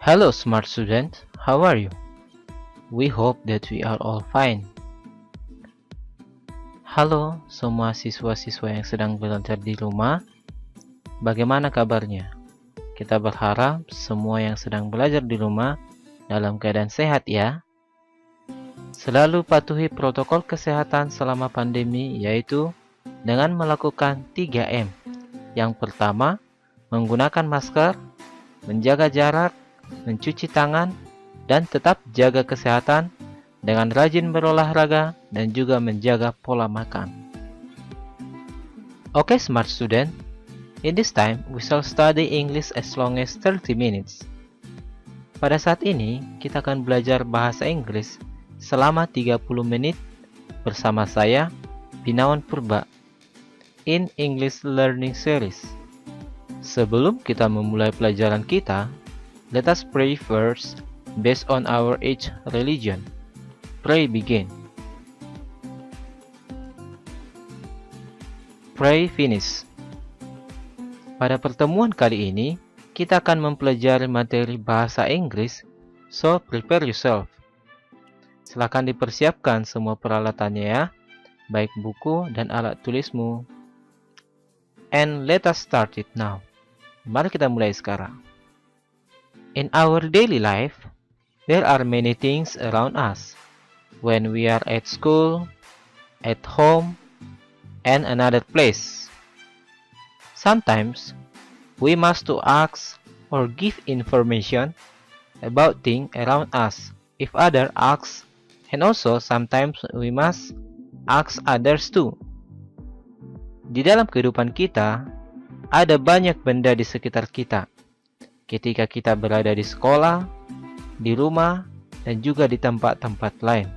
Hello, smart student. How are you? We hope that we are all fine. Halo, semua siswa-siswa yang sedang belajar di rumah. Bagaimana kabarnya? Kita berharap semua yang sedang belajar di rumah dalam keadaan sehat ya. Selalu patuhi protokol kesehatan selama pandemi, yaitu dengan melakukan 3M. Yang pertama, menggunakan masker, menjaga jarak, mencuci tangan, dan tetap jaga kesehatan dengan rajin berolahraga dan juga menjaga pola makan. Okay, smart student. In this time, we shall study English as long as 30 minutes. Pada saat ini, kita akan belajar bahasa Inggris selama 30 menit bersama saya, Binawan Purba, in English Learning Series. Sebelum kita memulai pelajaran kita, let us pray first based on our age religion. Pray begin. Pray finish. Pada pertemuan kali ini, kita akan mempelajari materi bahasa Inggris, so prepare yourself. Silakan dipersiapkan semua peralatannya ya, baik buku dan alat tulismu. And let us start it now. Mari kita mulai sekarang. In our daily life, there are many things around us. When we are at school, at home, and another place. Sometimes, we must to ask or give information about things around us if others ask, and also sometimes we must ask others too. Di dalam kehidupan kita, ada banyak benda di sekitar kita. Ketika kita berada di sekolah, di rumah, dan juga di tempat-tempat lain.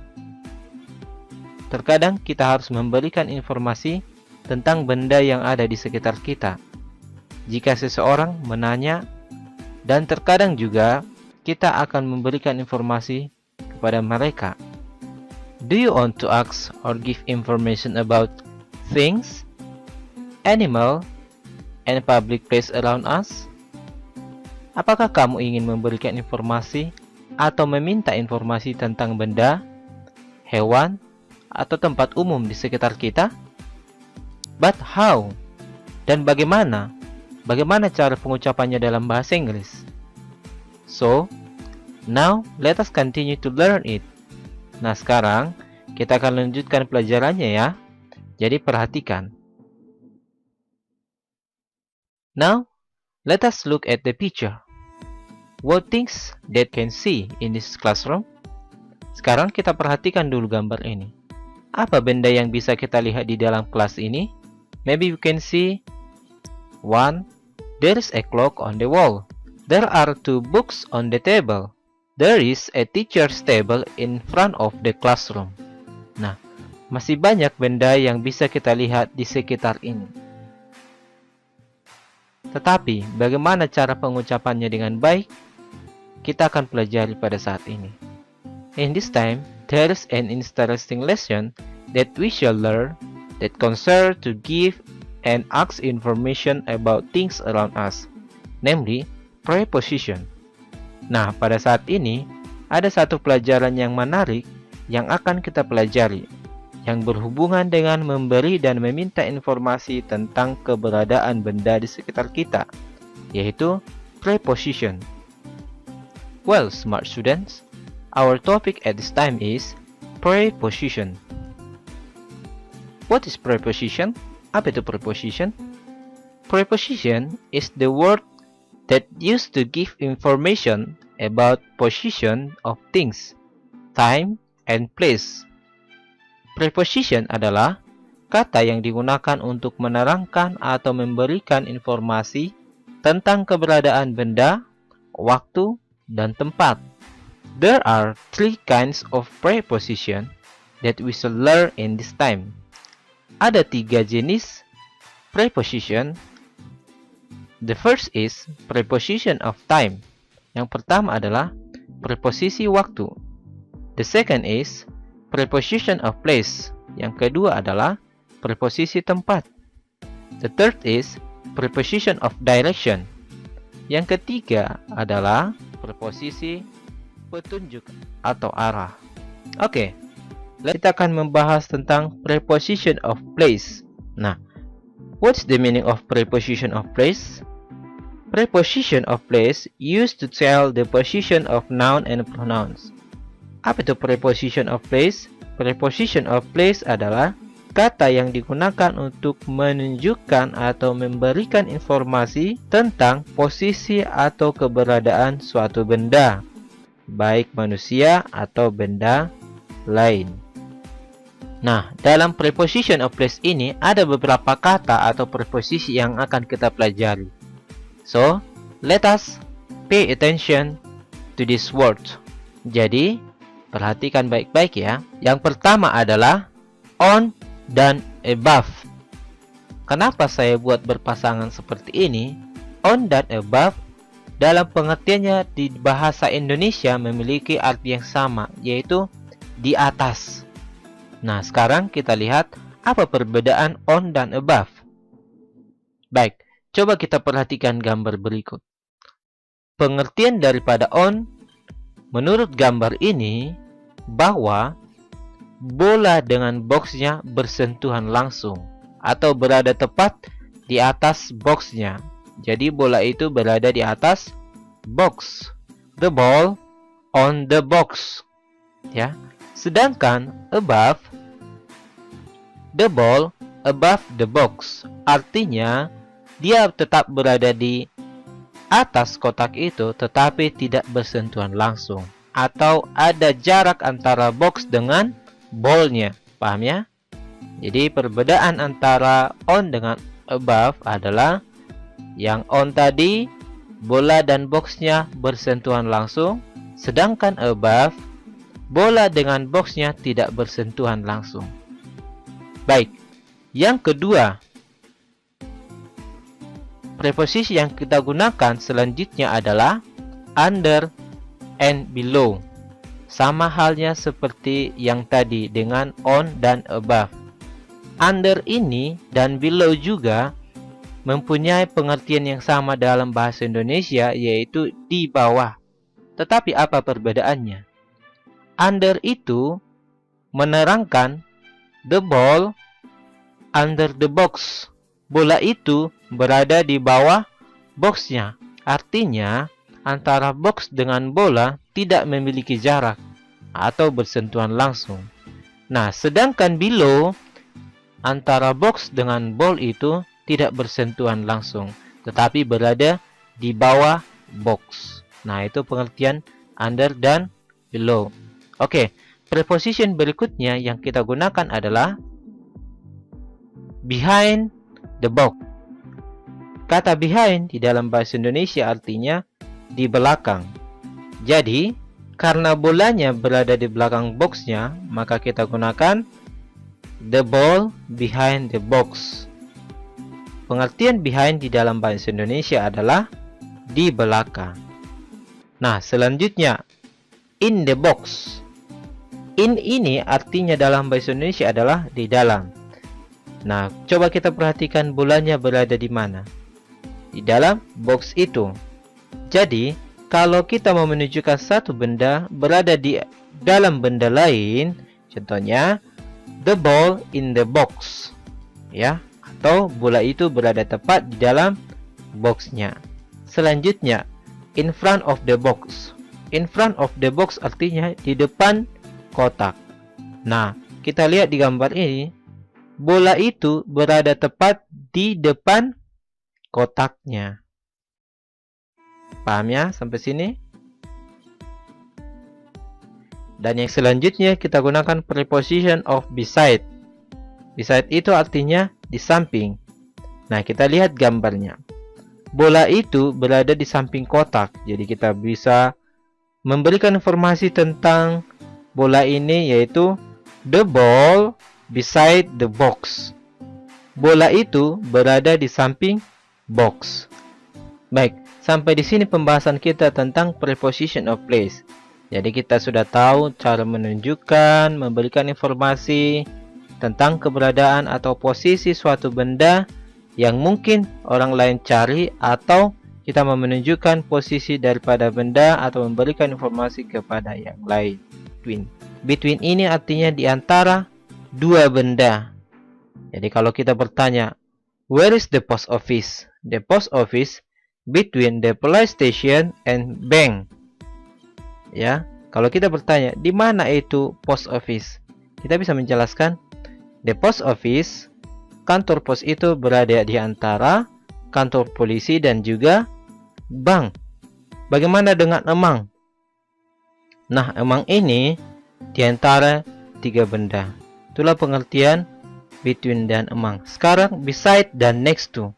Terkadang kita harus memberikan informasi tentang benda yang ada di sekitar kita. Jika seseorang menanya, dan terkadang juga kita akan memberikan informasi kepada mereka. Do you want to ask or give information about things, animal, and public place around us? Apakah kamu ingin memberikan informasi atau meminta informasi tentang benda, hewan, atau tempat umum di sekitar kita? But how? Dan bagaimana? Bagaimana cara pengucapannya dalam bahasa Inggris? So, now let us continue to learn it. Nah, sekarang kita akan lanjutkan pelajarannya ya. Jadi perhatikan. Now, let us look at the picture. What things that can see in this classroom? Sekarang kita perhatikan dulu gambar ini. Apa benda yang bisa kita lihat di dalam kelas ini? Maybe you can see 1. There is a clock on the wall. There are 2 books on the table. There is a teacher's table in front of the classroom. Nah, masih banyak benda yang bisa kita lihat di sekitar ini. Tetapi, bagaimana cara pengucapannya dengan baik? Kita akan pelajari pada saat ini. In this time, there is an interesting lesson that we shall learn that concern to give and ask information about things around us, namely preposition. Nah, pada saat ini, ada satu pelajaran yang menarik yang akan kita pelajari, yang berhubungan dengan memberi dan meminta informasi tentang keberadaan benda di sekitar kita, yaitu preposition. Well, smart students, our topic at this time is preposition. What is preposition? Apa itu preposition? Preposition is the word that used to give information about position of things, time, and place. Preposition adalah kata yang digunakan untuk menerangkan atau memberikan informasi tentang keberadaan benda, waktu, dan tempat. There are 3 kinds of preposition that we shall learn in this time. Ada 3 jenis preposition. The first is preposition of time. Yang pertama adalah preposisi waktu. The second is preposition of place. Yang kedua adalah preposisi tempat. The third is preposition of direction. Yang ketiga adalah preposisi petunjuk atau arah. Oke, kita akan membahas tentang preposition of place. Nah, what's the meaning of preposition of place? Preposition of place used to tell the position of noun and pronouns. Apa itu preposition of place? Preposition of place adalah kata yang digunakan untuk menunjukkan atau memberikan informasi tentang posisi atau keberadaan suatu benda, baik manusia atau benda lain. Nah, dalam preposition of place ini ada beberapa kata atau preposisi yang akan kita pelajari. So, let us pay attention to this word. Jadi, perhatikan baik-baik ya. Yang pertama adalah on dan above. Kenapa saya buat berpasangan seperti ini? On dan above dalam pengertiannya di bahasa Indonesia memiliki arti yang sama, yaitu di atas. Nah, sekarang kita lihat apa perbedaan on dan above. Baik, coba kita perhatikan gambar berikut. Pengertian daripada on, menurut gambar ini, bahwa bola dengan boxnya bersentuhan langsung atau berada tepat di atas boxnya. Jadi bola itu berada di atas box. The ball on the box. Ya. Sedangkan above, the ball above the box. Artinya dia tetap berada di atas kotak itu tetapi tidak bersentuhan langsung, atau ada jarak antara box dengan ballnya. Paham ya? Jadi perbedaan antara on dengan above adalah yang on tadi bola dan boxnya bersentuhan langsung, sedangkan above bola dengan boxnya tidak bersentuhan langsung. Baik, yang kedua, preposisi yang kita gunakan selanjutnya adalah under and below. Sama halnya seperti yang tadi dengan on dan above. Under ini dan below juga mempunyai pengertian yang sama dalam bahasa Indonesia, yaitu di bawah. Tetapi apa perbedaannya? Under itu menerangkan the ball under the box. Bola itu berada di bawah boxnya. Artinya antara box dengan bola tidak memiliki jarak atau bersentuhan langsung. Nah, sedangkan below antara box dengan ball itu tidak bersentuhan langsung, tetapi berada di bawah box. Nah, itu pengertian under dan below. Oke, preposition berikutnya yang kita gunakan adalah behind the box. Kata behind di dalam bahasa Indonesia artinya di belakang. Jadi, karena bolanya berada di belakang boxnya, maka kita gunakan the ball behind the box. Pengertian behind di dalam bahasa Indonesia adalah di belakang. Nah, selanjutnya in the box. In ini artinya dalam bahasa Indonesia adalah di dalam. Nah, coba kita perhatikan bolanya berada di mana? Di dalam box itu. Jadi, kalau kita mau menunjukkan satu benda berada di dalam benda lain, contohnya the ball in the box, ya, atau bola itu berada tepat di dalam boxnya. Selanjutnya, in front of the box. In front of the box artinya di depan kotak. Nah, kita lihat di gambar ini, bola itu berada tepat di depan kotaknya. Paham ya sampai sini? Dan yang selanjutnya kita gunakan preposition of beside. Beside itu artinya di samping. Nah, kita lihat gambarnya. Bola itu berada di samping kotak. Jadi kita bisa memberikan informasi tentang bola ini, yaitu the ball beside the box. Bola itu berada di samping box. Baik, sampai di sini pembahasan kita tentang preposition of place. Jadi kita sudah tahu cara menunjukkan, memberikan informasi tentang keberadaan atau posisi suatu benda yang mungkin orang lain cari atau kita mau menunjukkan posisi daripada benda atau memberikan informasi kepada yang lain. Between ini artinya di antara dua benda. Jadi kalau kita bertanya, where is the post office? The post office between the police station and bank. Ya, kalau kita bertanya, di mana itu post office? Kita bisa menjelaskan, the post office, kantor pos itu berada di antara kantor polisi dan juga bank. Bagaimana dengan emang? Nah, emang ini di antara tiga benda. Itulah pengertian between dan among. Sekarang beside dan next to.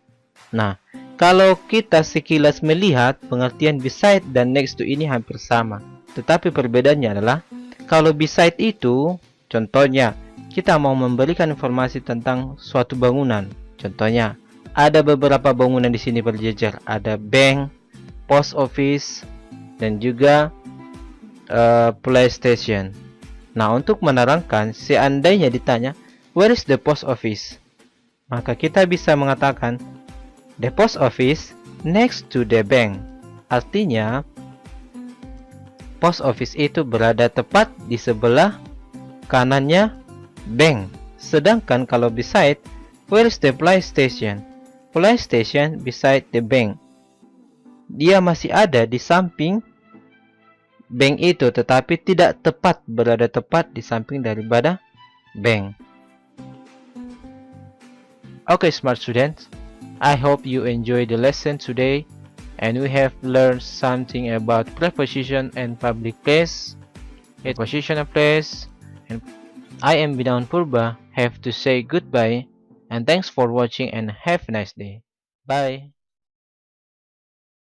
Nah, kalau kita sekilas melihat, pengertian beside dan next to ini hampir sama. Tetapi perbedaannya adalah kalau beside itu, contohnya kita mau memberikan informasi tentang suatu bangunan. Contohnya, ada beberapa bangunan di sini berjejer. Ada bank, post office, dan juga police station. Nah, untuk menerangkan, seandainya ditanya, where is the post office? Maka kita bisa mengatakan, the post office next to the bank. Artinya, post office itu berada tepat di sebelah kanannya bank. Sedangkan kalau beside, where is the police station? Police station beside the bank. Dia masih ada di samping bank itu, tetapi tidak tepat berada tepat di samping daripada bank. Okay, smart students, I hope you enjoy the lesson today and we have learned something about preposition and public place, preposition and place. And I am Binaun Purba, have to say goodbye and thanks for watching and have a nice day. Bye.